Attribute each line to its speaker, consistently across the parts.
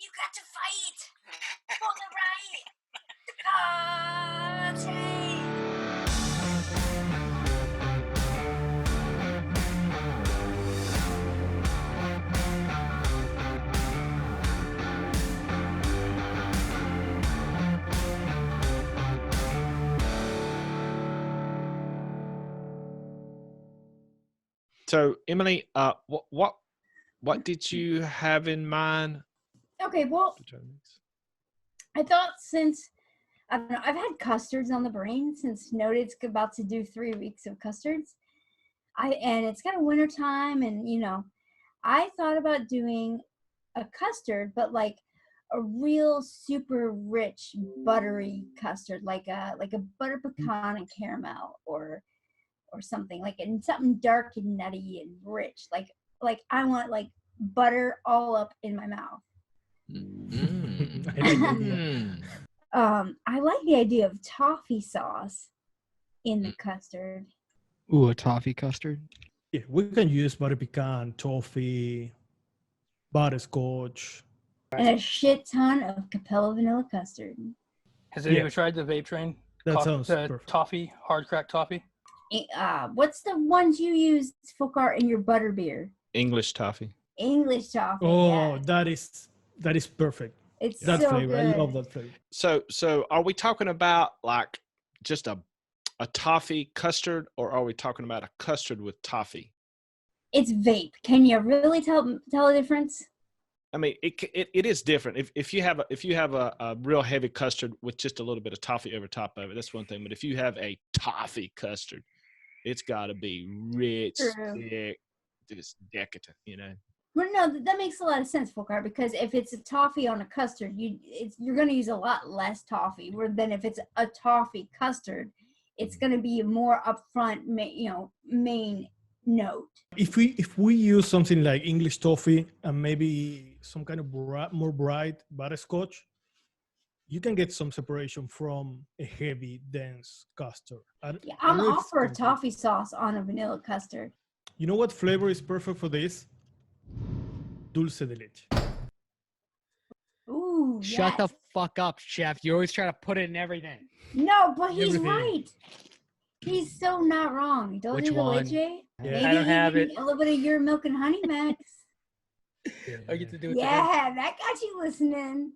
Speaker 1: You got to fight for the right to party.
Speaker 2: So, Emily, what did you have in mind?
Speaker 1: Okay, well, I thought since, I don't know, I've had custards on the brain since Noted's about to do 3 weeks of custards. And it's kind of winter time, and I thought about doing a custard, but like a real super rich buttery custard, like a butter pecan and caramel, or something like, and something dark and nutty and rich, like I want like butter all up in my mouth.
Speaker 3: I like the idea.
Speaker 1: I like the idea of toffee sauce in the custard.
Speaker 3: Ooh, a toffee custard.
Speaker 4: Yeah, we can use butter pecan, toffee, butterscotch.
Speaker 1: And a shit ton of Capella vanilla custard.
Speaker 5: Has anyone tried the vape train?
Speaker 4: That sounds perfect.
Speaker 5: Toffee, hard crack toffee.
Speaker 1: What's the ones you use, Fulcar, in your butter beer?
Speaker 2: English toffee.
Speaker 1: English toffee.
Speaker 4: Oh,
Speaker 1: yeah.
Speaker 4: that is perfect.
Speaker 1: It's
Speaker 4: that
Speaker 1: so
Speaker 4: flavor.
Speaker 1: good.
Speaker 4: I love that flavor.
Speaker 2: So are we talking about like just a toffee custard, or are we talking about a custard with toffee?
Speaker 1: It's vape. Can you really tell the difference?
Speaker 2: I mean, it is different. If you have a real heavy custard with just a little bit of toffee over top of it, that's one thing. But if you have a toffee custard, it's got to be rich, thick, just decadent,
Speaker 1: Well, no, that makes a lot of sense, Fulcar, because if it's a toffee on a custard, you're going to use a lot less toffee. Than if it's a toffee custard, it's going to be a more upfront, main note.
Speaker 4: If we use something like English toffee and maybe some kind of more bright butterscotch, you can get some separation from a heavy, dense custard.
Speaker 1: I'm all for a toffee sauce on a vanilla custard.
Speaker 4: You know what flavor is perfect for this? Dulce de leche.
Speaker 1: Ooh,
Speaker 3: Shut the fuck up, chef. You always try to put it in everything.
Speaker 1: No, but he's
Speaker 4: Everything.
Speaker 1: right. He's so not wrong. Dulce
Speaker 3: Which
Speaker 1: de
Speaker 3: one?
Speaker 1: leche.
Speaker 4: Yeah.
Speaker 1: Maybe
Speaker 5: I don't have it.
Speaker 1: A little bit of your milk and honey, Max.
Speaker 5: I get to do it.
Speaker 1: Yeah, that got you listening.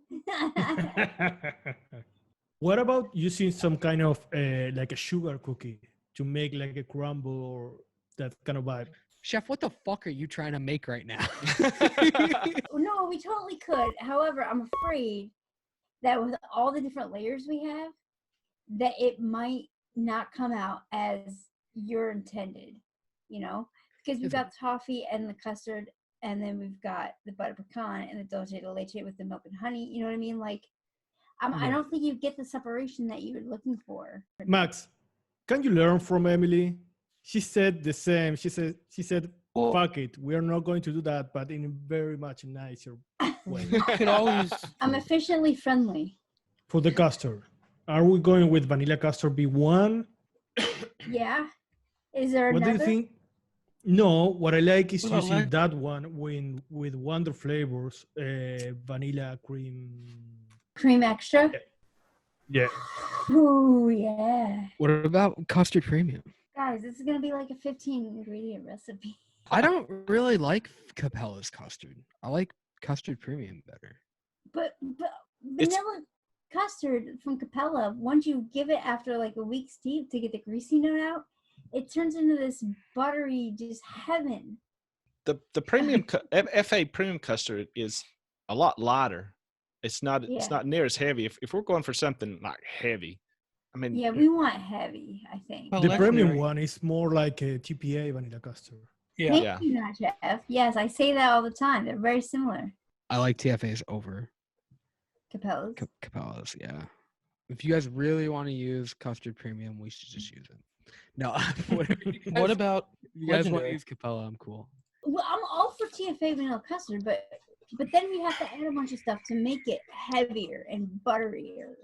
Speaker 4: What about using some kind of like a sugar cookie to make like a crumble or that kind of vibe?
Speaker 3: Chef, what the fuck are you trying to make right now?
Speaker 1: No, we totally could. However, I'm afraid that with all the different layers we have, that it might not come out as you're intended, because we've got toffee and the custard, and then we've got the butter pecan and the dulce de leche with the milk and honey. You know what I mean? Like, I don't think you get the separation that you're looking for.
Speaker 4: Max, can you learn from Emily? She said the same. She said, fuck it. We are not going to do that, but in a very much nicer way.
Speaker 5: Could always.
Speaker 1: I'm efficiently friendly.
Speaker 4: For the custard, are we going with vanilla custard B1?
Speaker 1: Yeah. Is there
Speaker 4: What
Speaker 1: another?
Speaker 4: do you think? No, what I like is
Speaker 5: Well,
Speaker 4: using that one with wonder flavors, vanilla
Speaker 1: Cream extra?
Speaker 4: Yeah.
Speaker 1: Ooh, yeah.
Speaker 3: What about custard premium?
Speaker 1: Guys, this is going to be like a 15-ingredient recipe.
Speaker 3: I don't really like Capella's custard. I like custard premium better.
Speaker 1: But vanilla custard from Capella, once you give it after like a week steep to get the greasy note out, it turns into this buttery just heaven.
Speaker 2: The premium FA premium custard is a lot lighter. It's not near as heavy. If we're going for something like heavy, I mean,
Speaker 1: Yeah, we want heavy, I think.
Speaker 5: Well,
Speaker 4: The premium
Speaker 5: legendary.
Speaker 4: one is more like a TPA vanilla custard.
Speaker 5: Yeah.
Speaker 1: Thank you, Not Jeff. Yes, I say that all the time. They're very similar.
Speaker 3: I like TFAs over
Speaker 1: Capella's.
Speaker 3: Capella's, yeah. If you guys really want to use custard premium, we should just use it. No,
Speaker 5: What about
Speaker 3: if you guys want to
Speaker 5: legendary?
Speaker 3: use Capella, I'm cool.
Speaker 1: Well, I'm all for TFA vanilla custard, but then we have to add a bunch of stuff to make it heavier and butterier.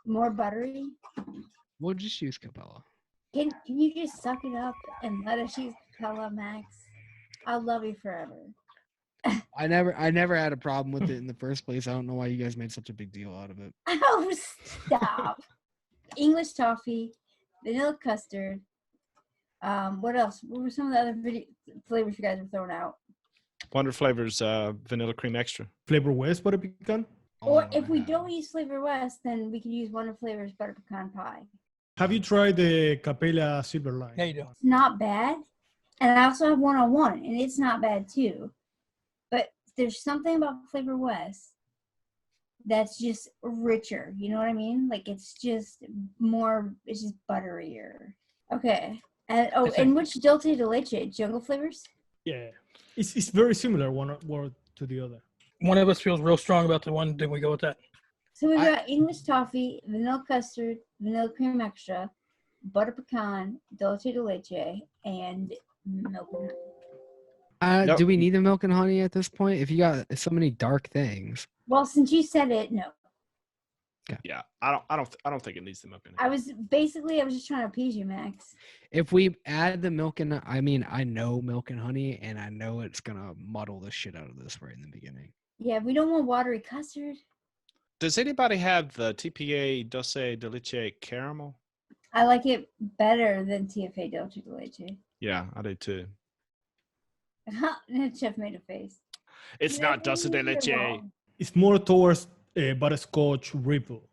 Speaker 1: More buttery.
Speaker 3: We'll just use Capella.
Speaker 1: Can you just suck it up and let us use Capella, Max? I'll love you forever.
Speaker 3: I never had a problem with it in the first place. I don't know why you guys made such a big deal out of it.
Speaker 1: Oh, stop. English toffee, vanilla custard. What else? What were some of the other flavors you guys were throwing out?
Speaker 2: Wonder Flavors vanilla cream extra.
Speaker 4: Flavor West butter pecan.
Speaker 1: Or
Speaker 3: Oh,
Speaker 1: if we
Speaker 3: yeah.
Speaker 1: don't use Flavor West, then we can use Wonder Flavors butter pecan pie.
Speaker 4: Have you tried the Capella Silver Line?
Speaker 5: Yeah, you do.
Speaker 1: It's not bad. And I also have 101, and it's not bad too. But there's something about Flavor West that's just richer. You know what I mean? Like it's just butterier. Okay. And which dulce de leche? Jungle Flavors?
Speaker 4: Yeah, it's very similar one to the other.
Speaker 5: One of us feels real strong about the one, then we go with that.
Speaker 1: So we've got English toffee, vanilla custard, vanilla cream extra, butter pecan, dulce de leche, and milk and honey.
Speaker 2: Nope.
Speaker 3: Do we need the milk and honey at this point? If you got so many dark things.
Speaker 1: Well, since you said it, no.
Speaker 2: Yeah, I don't think it needs the milk in it.
Speaker 1: I was just trying to appease you, Max.
Speaker 3: If we add the milk and I know milk and honey, and I know it's gonna muddle the shit out of this right in the beginning.
Speaker 1: Yeah, we don't want watery custard.
Speaker 2: Does anybody have the TPA Dulce de Leche caramel?
Speaker 1: I like it better than TFA dulce de leche.
Speaker 2: Yeah, I do too.
Speaker 1: Chef made a face.
Speaker 2: It's not Dulce de Leche.
Speaker 4: It's more towards butterscotch ripple.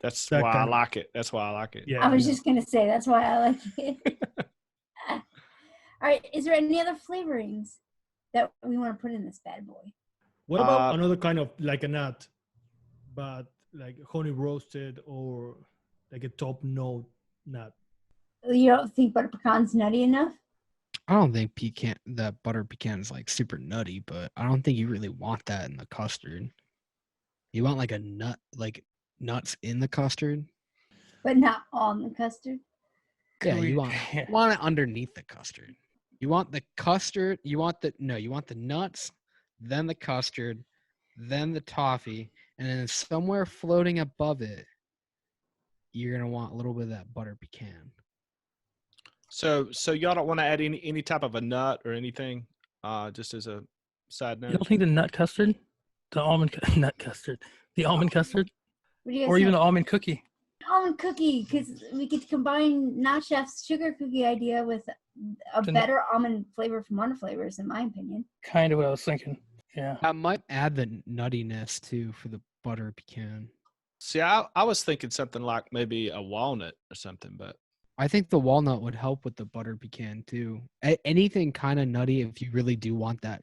Speaker 2: That's
Speaker 4: That
Speaker 2: why I
Speaker 4: kind of-
Speaker 2: like it. That's why I like it.
Speaker 4: Yeah,
Speaker 1: I was just gonna say that's why I like it. All right, is there any other flavorings that we want to put in this bad boy?
Speaker 4: What about another kind of like a nut, but like honey roasted or like a top note nut?
Speaker 1: You don't think butter pecan's nutty enough?
Speaker 3: I don't think the butter pecan is like super nutty, but I don't think you really want that in the custard. You want like a nut, like nuts in the custard.
Speaker 1: But not on the custard.
Speaker 3: Yeah,
Speaker 5: We-
Speaker 3: you want it underneath the custard. You want the custard. You want the nuts, then the custard, then the toffee, and then somewhere floating above it, you're gonna want a little bit of that butter pecan.
Speaker 2: So y'all don't want to add any type of a nut or anything, just as a side
Speaker 5: You
Speaker 2: note.
Speaker 5: don't think the nut custard, the almond nut custard, the almond custard,
Speaker 1: What do you guys
Speaker 5: or even the
Speaker 1: think?
Speaker 5: almond cookie?
Speaker 1: Almond cookie, because we could combine Not Chef's sugar cookie idea with a
Speaker 5: The-
Speaker 1: better almond flavor from Wonder Flavors, in my opinion.
Speaker 5: Kind of what I was thinking. Yeah.
Speaker 3: I might add the nuttiness too for the butter pecan.
Speaker 2: See, I was thinking something like maybe a walnut or something, but
Speaker 3: I think the walnut would help with the butter pecan too. Anything kind of nutty if you really do want that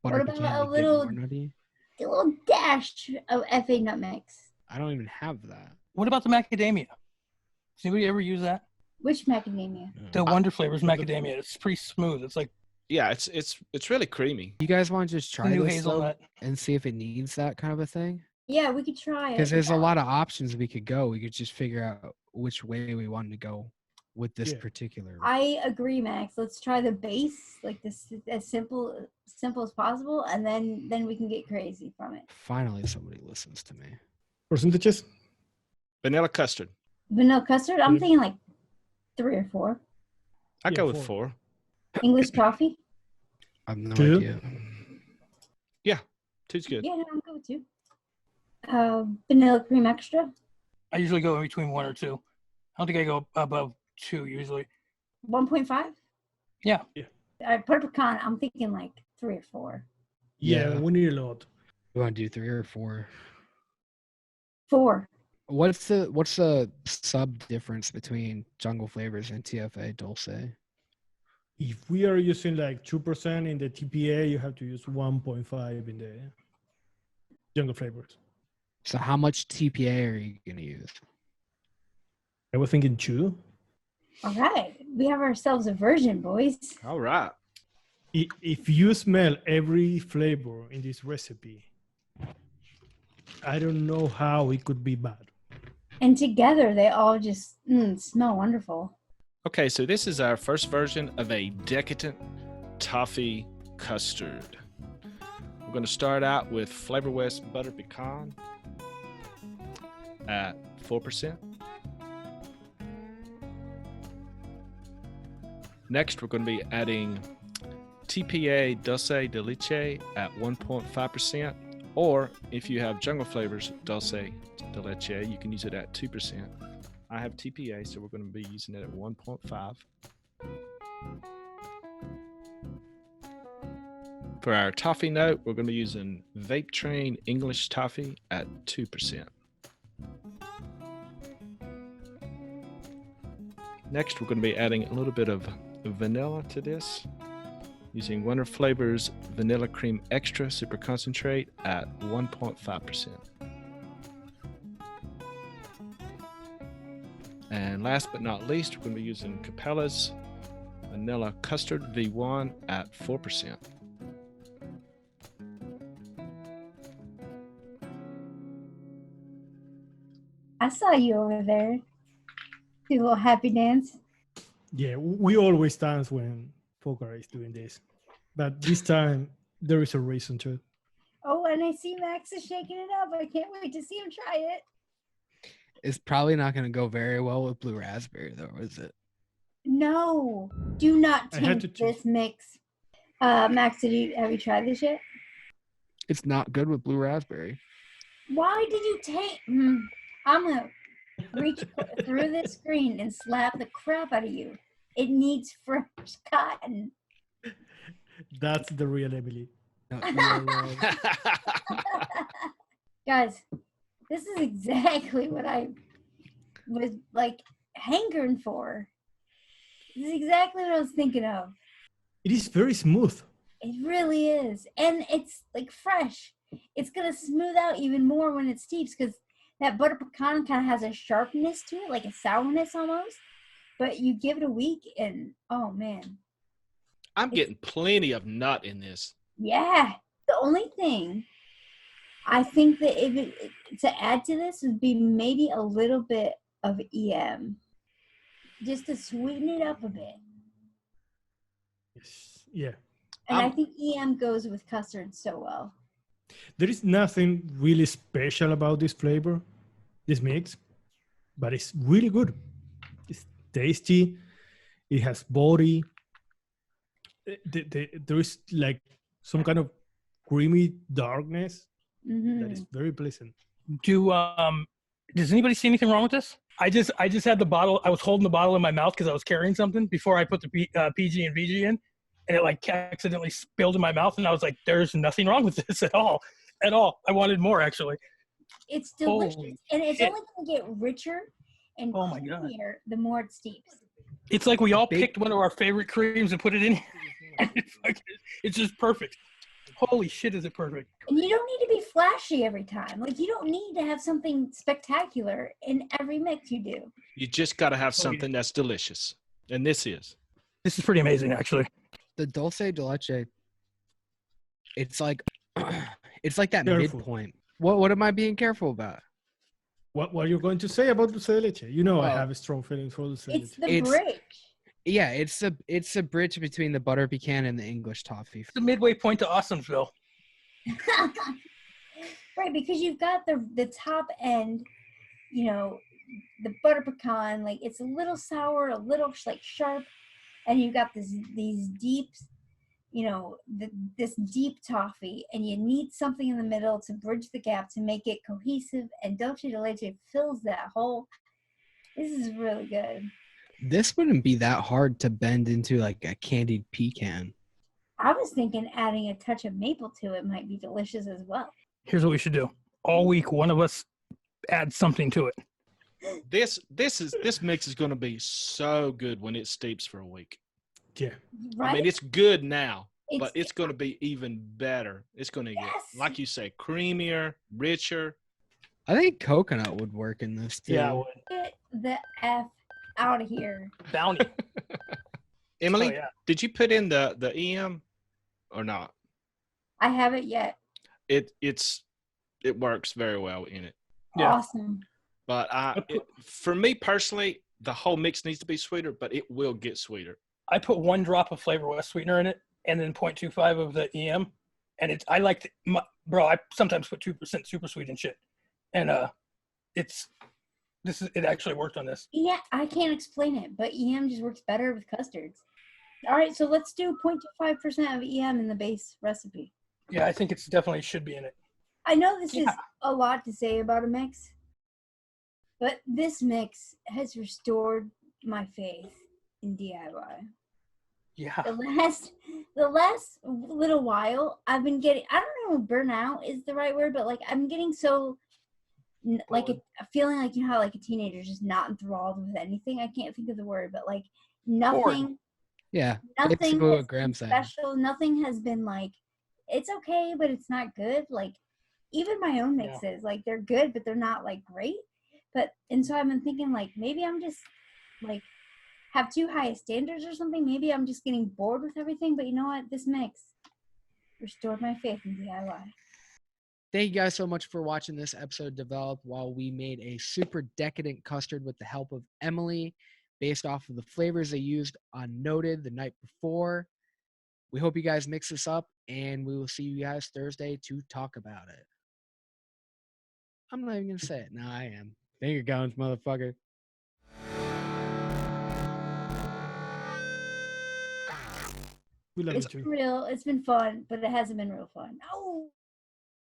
Speaker 3: butter
Speaker 1: about
Speaker 3: pecan
Speaker 1: a
Speaker 3: to
Speaker 1: little-
Speaker 3: get more nutty.
Speaker 1: A little dash of FA nutmegs.
Speaker 3: I don't even have that.
Speaker 5: What about the macadamia? Does anybody ever use that?
Speaker 1: Which macadamia?
Speaker 5: The Wonder Flavors macadamia. It's pretty smooth. It's like
Speaker 2: yeah, it's really creamy.
Speaker 3: You guys want to just
Speaker 5: the
Speaker 3: try
Speaker 5: new
Speaker 3: this though,
Speaker 5: hazelnut.
Speaker 3: and see if it needs that kind of a thing?
Speaker 1: Yeah, we could try it.
Speaker 3: Because there's a lot of options we could go. We could just figure out which way we wanted to go with this
Speaker 4: Yeah.
Speaker 3: particular.
Speaker 1: I agree, Max. Let's try the base, like this, as simple as possible, and then we can get crazy from it.
Speaker 3: Finally, somebody listens to me.
Speaker 4: Percentages?
Speaker 2: Vanilla custard.
Speaker 1: Vanilla custard, I'm
Speaker 4: Mm.
Speaker 1: thinking like 3 or 4.
Speaker 2: I
Speaker 4: Yeah,
Speaker 2: go with
Speaker 4: 4.
Speaker 2: 4.
Speaker 1: English toffee?
Speaker 3: I have no
Speaker 4: 2?
Speaker 3: idea.
Speaker 2: Yeah, 2's good.
Speaker 1: Yeah, no, I'm good with 2. Vanilla cream extra?
Speaker 5: I usually go in between 1 or 2. I don't think I go above 2 usually.
Speaker 1: 1.5?
Speaker 5: Yeah.
Speaker 1: Butter pecan, I'm thinking like 3 or 4.
Speaker 4: Yeah,
Speaker 3: Yeah.
Speaker 4: we need a lot.
Speaker 3: You want to do 3 or 4?
Speaker 1: 4.
Speaker 3: What's the sub difference between Jungle Flavors and TFA Dulce?
Speaker 4: If we are using like 2% in the TPA, you have to use 1.5 in the Jungle Flavors.
Speaker 3: So how much TPA are you gonna use?
Speaker 4: I was thinking 2.
Speaker 1: All right. We have ourselves a version, boys.
Speaker 2: All right.
Speaker 4: If you smell every flavor in this recipe, I don't know how it could be bad.
Speaker 1: And together, they all just smell wonderful.
Speaker 2: Okay, so this is our first version of a decadent toffee custard. We're going to start out with Flavor West butter pecan at 4%. Next, we're going to be adding TPA dulce de leche at 1.5%, or if you have jungle flavors dulce de leche, you can use it at 2%. I have TPA, so we're going to be using it at 1.5. For our toffee note, we're going to be using Vape Train English Toffee at 2%. Next, we're going to be adding a little bit of vanilla to this, using Winter Flavors Vanilla Cream Extra Super Concentrate at 1.5%. And last but not least, we're going to be using Capella's Vanilla Custard V1 at 4%.
Speaker 1: I saw you over there. Do a little happy dance.
Speaker 4: Yeah, we always dance when Poker is doing this, but this time there is a reason to it.
Speaker 1: Oh, and I see Max is shaking it up. I can't wait to see him try it.
Speaker 3: It's probably not going to go very well with blue raspberry, though, is it?
Speaker 1: No, do not
Speaker 4: I had
Speaker 1: taint
Speaker 4: to
Speaker 1: this mix. Max, have you tried this yet?
Speaker 3: It's not good with blue raspberry.
Speaker 1: Why did you taint? I'm gonna reach through this screen and slap the crap out of you. It needs fresh cotton.
Speaker 4: That's the real Emily.
Speaker 3: No, no.
Speaker 1: Guys, this is exactly what I was like hankering for. This is exactly what I was thinking of.
Speaker 4: It is very smooth.
Speaker 1: It really is. And it's like fresh. It's going to smooth out even more when it steeps because that butter pecan kind of has a sharpness to it, like a sourness almost. But you give it a week and, oh, man.
Speaker 2: I'm getting plenty of nut in this.
Speaker 1: Yeah. The only thing I think that to add to this would be maybe a little bit of EM. Just to sweeten it up a bit.
Speaker 4: Yeah.
Speaker 1: And I think EM goes with custard so well.
Speaker 4: There is nothing really special about this flavor, this mix, but it's really good. It's tasty. It has body. There is like some kind of creamy darkness that is very pleasant.
Speaker 5: Does anybody see anything wrong with this? I just had the bottle. I was holding the bottle in my mouth because I was carrying something before I put the PG and VG in, and it like accidentally spilled in my mouth, and I was like, "There's nothing wrong with this at all. I wanted more actually."
Speaker 1: It's delicious, and it's
Speaker 5: shit.
Speaker 1: only going to get richer and
Speaker 5: Oh my God.
Speaker 1: creamier the more it steeps.
Speaker 5: It's like we all picked one of our favorite creams and put it in here. It's just perfect. Holy shit, is it perfect?
Speaker 1: And you don't need to be flashy every time. Like, you don't need to have something spectacular in every mix you do.
Speaker 2: You just got to have something that's delicious. And this is.
Speaker 5: This is pretty amazing, actually.
Speaker 3: The dulce de leche, it's like that
Speaker 4: Careful.
Speaker 3: midpoint. What am I being careful about?
Speaker 4: What are you going to say about dulce de leche? You know, I have a strong feeling for dulce de leche.
Speaker 1: It's the bridge.
Speaker 3: Yeah, it's a bridge between the butter pecan and the English toffee.
Speaker 5: It's the midway point to Awesomesville.
Speaker 1: Right, because you've got the top end, you know, the butter pecan, like it's a little sour, a little like sharp, and you've got these deep, you know, this deep toffee, and you need something in the middle to bridge the gap to make it cohesive, and dulce de leche fills that hole. This is really good.
Speaker 3: This wouldn't be that hard to bend into like a candied pecan.
Speaker 1: I was thinking adding a touch of maple to it might be delicious as well.
Speaker 5: Here's what we should do. All week, one of us adds something to it.
Speaker 2: This mix is going to be so good when it steeps for a week.
Speaker 4: Yeah.
Speaker 1: Right?
Speaker 2: I mean, it's good now, but it's going to be even better. It's going to get, like you say, creamier, richer.
Speaker 3: I think coconut would work in this too.
Speaker 5: Yeah, I would.
Speaker 1: Get the F out of here.
Speaker 5: Bounty.
Speaker 2: Emily,
Speaker 5: Oh, yeah.
Speaker 2: did you put in the EM or not?
Speaker 1: I haven't yet.
Speaker 2: It works very well in it.
Speaker 5: Yeah.
Speaker 1: Awesome.
Speaker 2: But for me personally, the whole mix needs to be sweeter, but it will get sweeter.
Speaker 5: I put 1 drop of Flavor West sweetener in it, and then 0.25 of the EM, and I like I sometimes put 2% super sweet and shit, and it actually worked on this.
Speaker 1: Yeah, I can't explain it, but EM just works better with custards. All right, so let's do 0.25% of EM in the base recipe.
Speaker 5: Yeah, I think it's definitely should be in it.
Speaker 1: I know this is
Speaker 5: Yeah.
Speaker 1: a lot to say about a mix, but this mix has restored my faith in DIY.
Speaker 5: Yeah.
Speaker 1: The last little while, I've been getting, I don't know if burnout is the right word, but like I'm getting so like a feeling like, you know how like a teenager just not enthralled with anything. I can't think of the word, but like nothing.
Speaker 3: Yeah,
Speaker 1: Nothing
Speaker 3: basically
Speaker 1: has
Speaker 3: what Graham
Speaker 1: been
Speaker 3: said.
Speaker 1: special. Nothing has been like, it's okay, but it's not good. Like even my own
Speaker 5: Yeah.
Speaker 1: mixes, like they're good, but they're not like great. And so I've been thinking like maybe I'm just like have too high standards or something. Maybe I'm just getting bored with everything. But you know what? This mix restored my faith in DIY.
Speaker 3: Thank you guys so much for watching this episode develop while we made a super decadent custard with the help of Emily based off of the flavors they used on Noted the night before. We hope you guys mix this up, and we will see you guys Thursday to talk about it. I'm not even going to say it. No, I am. Finger guns, motherfucker.
Speaker 4: We love
Speaker 1: It's
Speaker 4: you
Speaker 1: been
Speaker 4: too.
Speaker 1: real. It's been fun, but it hasn't been real fun. Oh.